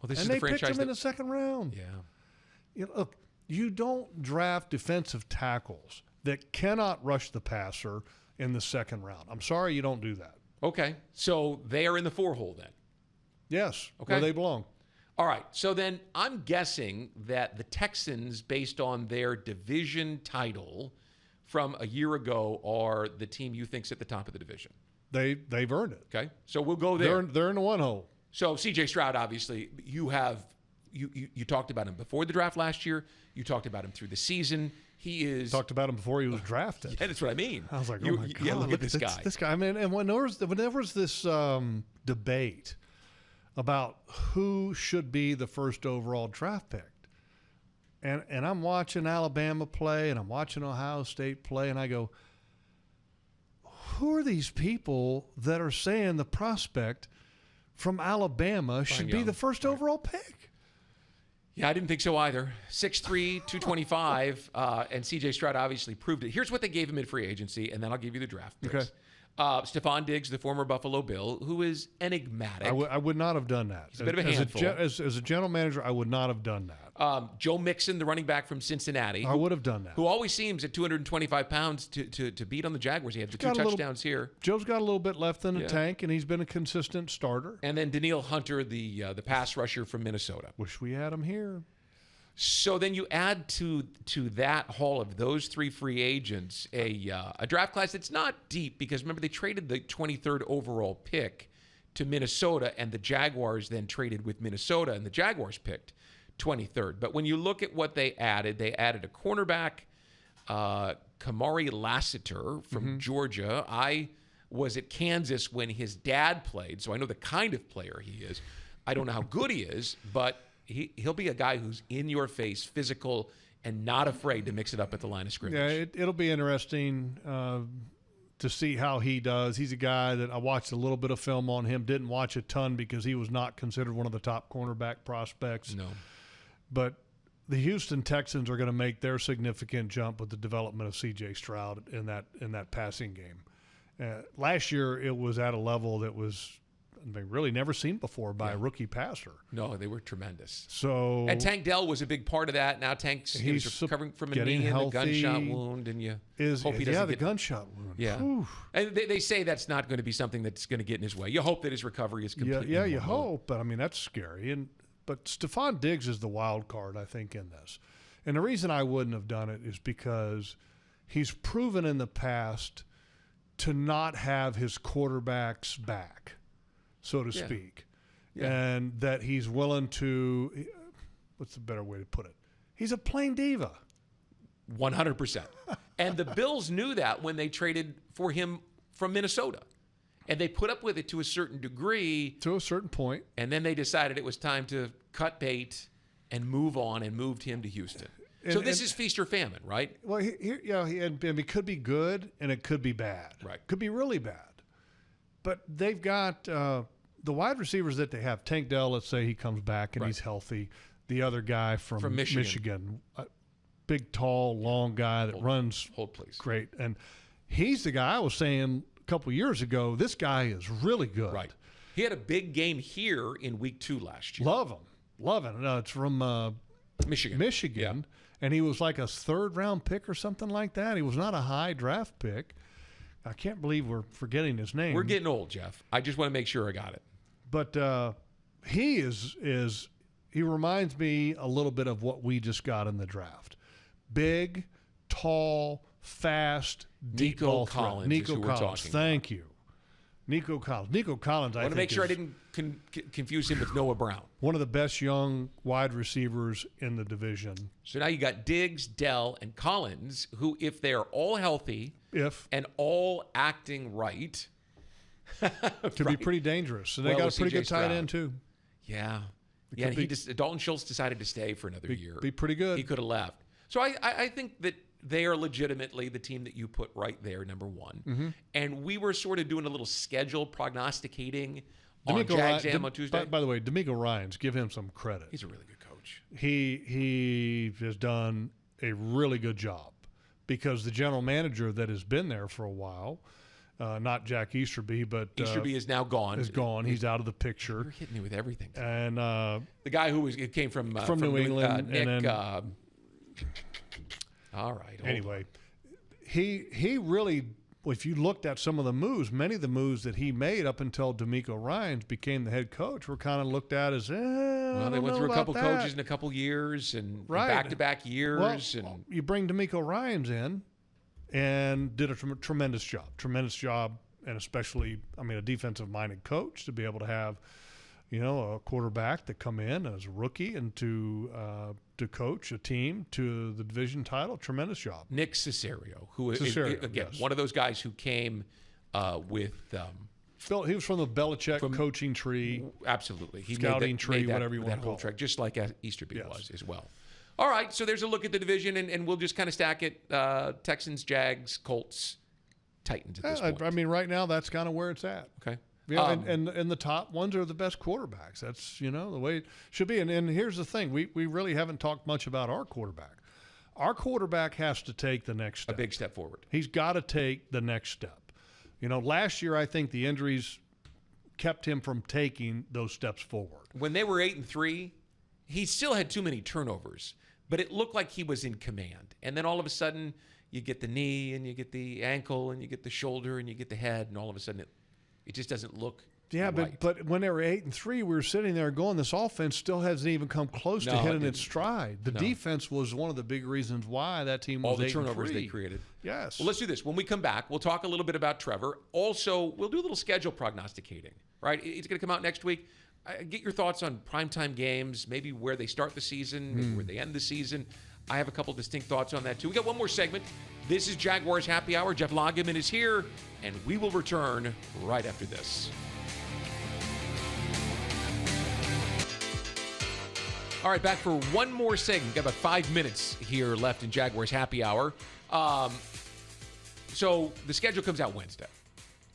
B: Well, this
C: and
B: is
C: they
B: the franchise
C: picked him in the second round.
B: Yeah.
C: Look, you don't draft defensive tackles that cannot rush the passer in the second round. I'm sorry you don't do that.
B: Okay. So they are in the 4 hole then?
C: Yes.
B: Okay.
C: Where they belong.
B: All right. So then I'm guessing that the Texans, based on their division title from a year ago, are the team you think's at the top of the division.
C: They've earned it.
B: Okay. So we'll go there.
C: They're in the 1 hole.
B: So C.J. Stroud, obviously, you talked about him before the draft last year. You talked about him through the season. He is
C: talked about him before he was drafted.
B: Yeah, that's what I mean.
C: I was like, oh my God,
B: yeah, look at this guy.
C: This guy. I mean, and when there was this debate about who should be the first overall draft pick, And I'm watching Alabama play, and I'm watching Ohio State play, and I go, who are these people that are saying the prospect from Alabama should be the first overall pick?
B: Yeah, I didn't think so either. 6'3", 225, and C.J. Stroud obviously proved it. Here's what they gave him in free agency, and then I'll give you the draft picks.
C: Okay.
B: Stephon Diggs, the former Buffalo Bill, who is enigmatic.
C: I would not have done that.
B: He's a bit of a handful.
C: As a general manager, I would not have done that.
B: Joe Mixon, the running back from Cincinnati.
C: I would have done that.
B: Who always seems at 225 pounds to beat on the Jaguars. He had the 2 touchdowns here.
C: Joe's got a little bit left in the tank, and he's been a consistent starter.
B: And then Danielle Hunter, the pass rusher from Minnesota.
C: Wish we had him here.
B: So then you add to that haul of those 3 free agents a draft class that's not deep, because remember they traded the 23rd overall pick to Minnesota, and the Jaguars then traded with Minnesota, and the Jaguars picked 23rd. But when you look at what they added a cornerback, Kamari Lassiter from Georgia. I was at Kansas when his dad played, so I know the kind of player he is. I don't know how good he is, but he'll be a guy who's in your face, physical, and not afraid to mix it up at the line of scrimmage.
C: Yeah, it'll be interesting to see how he does. He's a guy that I watched a little bit of film on him, didn't watch a ton because he was not considered one of the top cornerback prospects.
B: No.
C: But the Houston Texans are going to make their significant jump with the development of C.J. Stroud in that passing game. Last year, it was at a level that was really never seen before by a rookie passer.
B: No, they were tremendous.
C: So,
B: and Tank Dell was a big part of that. Now Tank's he's recovering from a knee and a gunshot wound, and you hope he doesn't get
C: gunshot wound.
B: Yeah, and they say that's not going to be something that's going to get in his way. You hope that his recovery is complete.
C: Yeah, you hope, but I mean that's scary. But Stephon Diggs is the wild card, I think, in this. And the reason I wouldn't have done it is because he's proven in the past to not have his quarterback's back, so to speak. Yeah. And that he's willing to, what's the better way to put it? He's a plain diva.
B: 100%. And the Bills knew that when they traded for him from Minnesota. And they put up with it to a certain degree.
C: To a certain point.
B: And then they decided it was time to cut bait and move on, and moved him to Houston. So this is feast or famine, right?
C: Well, it could be good and it could be bad.
B: Right.
C: Could be really bad. But they've got the wide receivers that they have. Tank Dell, let's say he comes back and he's healthy. The other guy from Michigan. Big, tall, long guy that runs great. And he's the guy I was saying – couple years ago, this guy is really good.
B: Right. He had a big game here in week 2 last year.
C: Love him. It's from
B: Michigan.
C: Yeah. And he was like a 3rd-round pick or something like that. He was not a high draft pick. I can't believe we're forgetting his name.
B: We're getting old, Jeff. I just want to make sure I got it.
C: But he he reminds me a little bit of what we just got in the draft. Big, tall, fast, deep ball
B: Collins.
C: Nico Collins. Thank you. Nico Collins. Nico Collins, I want
B: to make sure I didn't confuse him with Noah Brown.
C: One of the best young wide receivers in the division.
B: So now you got Diggs, Dell, and Collins, who, if they're all healthy and all acting right,
C: could be pretty dangerous. And they got a pretty good tight end, too.
B: Yeah. Yeah, Dalton Schultz decided to stay for another year.
C: Be pretty good.
B: He could have left. So I think that they are legitimately the team that you put right there, number 1. Mm-hmm. And we were sort of doing a little schedule prognosticating on Jags Am on Tuesday.
C: By the way, D'Amico Ryans, give him some credit.
B: He's a really good coach.
C: He has done a really good job, because the general manager that has been there for a while, not Jack Easterby, but
B: Easterby is now gone.
C: Is gone. He's out of the picture.
B: You're hitting me with everything.
C: And
B: the guy who came from
C: New England,
B: Nick.
C: And then,
B: all right.
C: Anyway, he really, if you looked at some of the moves, many of the moves that he made up until D'Amico Ryans became the head coach were kind of looked at as, well,
B: they went through a couple coaches in a couple years and back-to-back years.
C: Well, you bring D'Amico Ryans in and did a tremendous job, and especially, a defensive-minded coach to be able to have, a quarterback that come in as a rookie and to coach a team to the division title. Tremendous job.
B: Nick Cesario, who is one of those guys who came with.
C: He was from the Belichick coaching tree.
B: Absolutely, he
C: scouting tree, whatever you want to call
B: it. That whole track, just like Easterby was as well. All right, so there's a look at the division, and we'll just kind of stack it. Texans, Jags, Colts, Titans at this point.
C: I mean, right now, that's kind of where it's at.
B: Okay.
C: Yeah, and the top ones are the best quarterbacks. That's, the way it should be. And here's the thing. We really haven't talked much about our quarterback. Our quarterback has to take the next step.
B: A big step forward.
C: He's got to take the next step. Last year, I think the injuries kept him from taking those steps forward.
B: When they were 8-3, he still had too many turnovers, but it looked like he was in command. And then all of a sudden, you get the knee, and you get the ankle, and you get the shoulder, and you get the head, and all of a sudden it just doesn't look right.
C: but when they were 8-3, we were sitting there going, this offense still hasn't even come close to hitting its stride. The defense was one of the big reasons why that team was 8-3.
B: All the turnovers they created.
C: Yes.
B: Well, let's do this. When we come back, we'll talk a little bit about Trevor. Also, we'll do a little schedule prognosticating, right? It's going to come out next week. Get your thoughts on primetime games, maybe where they start the season, maybe where they end the season. I have a couple distinct thoughts on that, too. We got one more segment. This is Jaguars Happy Hour. Jeff Lageman is here, and we will return right after this. All right, back for one more segment. Got about 5 minutes here left in Jaguars Happy Hour. So the schedule comes out Wednesday.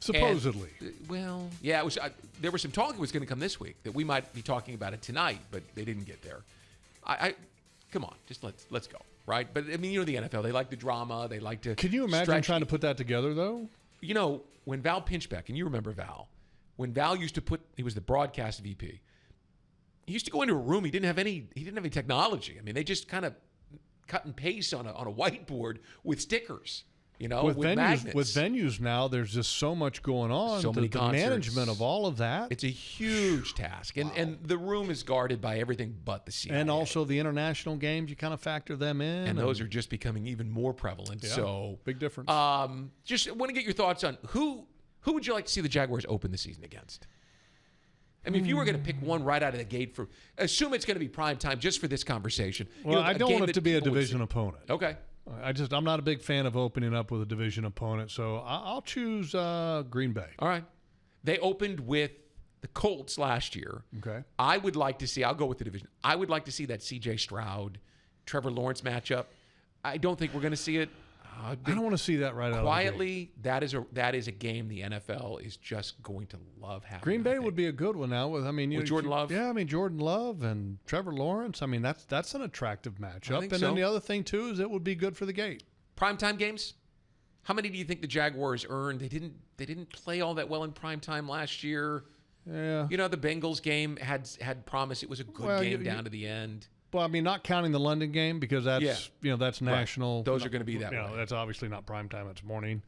C: Supposedly.
B: Yeah, it was. There was some talk it was going to come this week, that we might be talking about it tonight, but they didn't get there. Come on, just let's go, right? But I mean, the NFL, they like the drama, they like to.
C: Can you imagine trying to put that together, though?
B: When Val Pinchbeck, and you remember Val, when Val used to he was the broadcast VP. He used to go into a room. He didn't have any technology. I mean, they just kind of cut and paste on a whiteboard with stickers. With magnets.
C: With venues now, there's just so much going on.
B: So many concerts.
C: The management of all of that.
B: It's a huge task. And the room is guarded by everything but the CIA.
C: And also the international games, you kind of factor them in.
B: And those are just becoming even more prevalent.
C: Yeah,
B: so
C: big difference.
B: Just want to get your thoughts on who would you like to see the Jaguars open the season against? I mean, if you were going to pick one right out of the gate, assume it's going to be prime time just for this conversation.
C: Well, I don't want it to be a division opponent.
B: Okay.
C: I'm not a big fan of opening up with a division opponent, so I'll choose Green Bay.
B: All right. They opened with the Colts last year.
C: Okay.
B: I would like to see, I'll go with the division. I would like to see that C.J. Stroud, Trevor Lawrence matchup. I don't think we're going to see it.
C: I don't want to see that right out of the gate.
B: Quietly, that is a game the NFL is just going to love having.
C: Green Bay would be a good one now. With
B: Jordan Love.
C: Yeah, Jordan Love and Trevor Lawrence. I mean, that's an attractive matchup. And
B: so.
C: then the other thing too is it would be good for the gate.
B: Primetime games. How many do you think the Jaguars earned? They didn't play all that well in primetime last year.
C: Yeah.
B: The Bengals game had promise. It was a good game down to the end.
C: Well, I mean, not counting the London game because that's that's national.
B: Right. Those are going to be that way.
C: That's obviously not prime time. It's morning.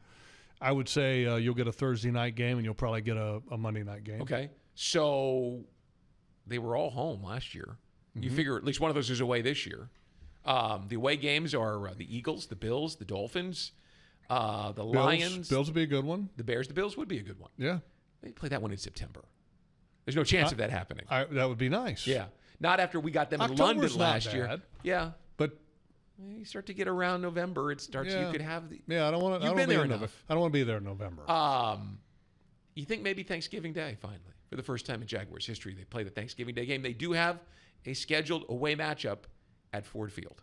C: I would say you'll get a Thursday night game and you'll probably get a Monday night game.
B: Okay. So they were all home last year. You figure at least one of those is away this year. The away games are the Eagles, the Bills, the Dolphins, the Lions.
C: Bills would be a good one.
B: The Bears, the Bills would be a good one.
C: Yeah.
B: They play that one in September. There's no chance of that happening.
C: That would be nice.
B: Yeah. Not after we got them in
C: October's
B: London last year.
C: Bad,
B: yeah.
C: But
B: you start to get around November, it starts. You could have the.
C: Yeah, I don't want to.
B: You've been there enough.
C: I don't want to be there in November.
B: You think maybe Thanksgiving Day finally, for the first time in Jaguars history, they play the Thanksgiving Day game. They do have a scheduled away matchup at Ford Field.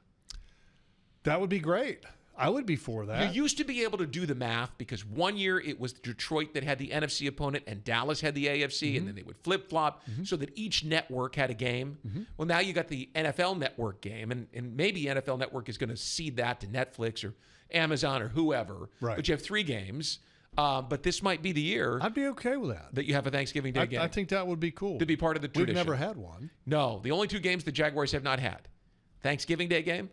C: That would be great. I would be for that.
B: You used to be able to do the math because one year it was Detroit that had the NFC opponent and Dallas had the AFC, and then they would flip-flop so that each network had a game. Well, now you got the NFL Network game, and maybe NFL Network is going to cede that to Netflix or Amazon or whoever.
C: Right.
B: But you have 3 games. But this might be the year.
C: I'd be okay with that.
B: That you have a Thanksgiving Day game.
C: I think that would be cool.
B: To be part of the tradition.
C: We've never had one.
B: No. The only 2 games the Jaguars have not had. Thanksgiving Day game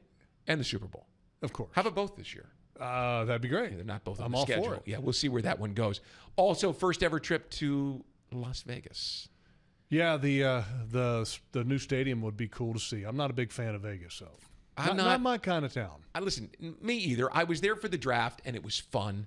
B: and the Super Bowl.
C: Of course.
B: How about both this year?
C: That'd be great.
B: Yeah, they're not both on
C: I'm
B: the
C: all
B: schedule.
C: for it.
B: Yeah, we'll see where that one goes. Also, first ever trip to Las Vegas.
C: Yeah, the new stadium would be cool to see. I'm not a big fan of Vegas, though. Not my kind of town.
B: Listen, me either. I was there for the draft, and it was fun.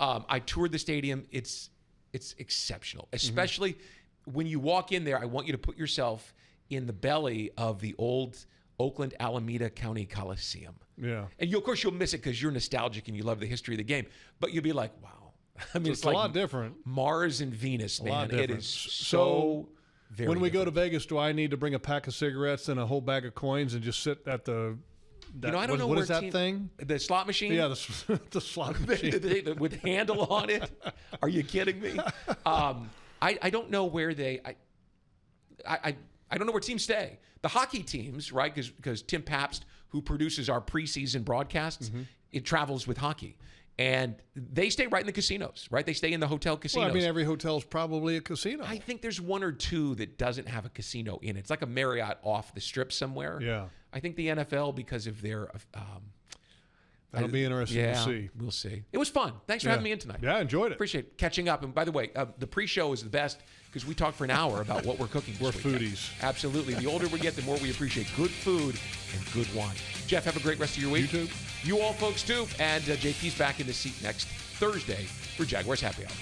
B: I toured the stadium. It's exceptional, especially when you walk in there. I want you to put yourself in the belly of the old Oakland Alameda County Coliseum.
C: Yeah.
B: And of course you'll miss it because you're nostalgic and you love the history of the game. But you'll be like, wow. I mean, it's
C: a
B: like
C: lot different.
B: Mars and Venus, man. It is
C: so
B: very
C: when we
B: different.
C: go to Vegas, do I need to bring a pack of cigarettes and a whole bag of coins and just sit at the
B: I don't know
C: what
B: where
C: is that thing?
B: The slot machine?
C: Yeah, the slot machine.
B: With handle on it? Are you kidding me? I don't know where I don't know where teams stay. The hockey teams, right? Because Tim Pabst, who produces our preseason broadcasts, it travels with hockey. And they stay right in the casinos, right? They stay in the hotel casinos.
C: Well, I mean, every hotel's probably a casino.
B: I think there's one or two that doesn't have a casino in it. It's like a Marriott off the strip somewhere.
C: Yeah.
B: I think the NFL, because of their...
C: That'll be interesting to see.
B: We'll see. It was fun. Thanks for having me in tonight.
C: Yeah, I enjoyed it.
B: Appreciate catching up. And by the way, the pre-show is the best because we talked for an hour about what we're cooking this
C: We're
B: weekend.
C: foodies.
B: Absolutely. The older we get, the more we appreciate good food and good wine. Jeff, have a great rest of your week.
C: You too.
B: You all folks too. And JP's back in the seat next Thursday for Jaguars Happy Hour.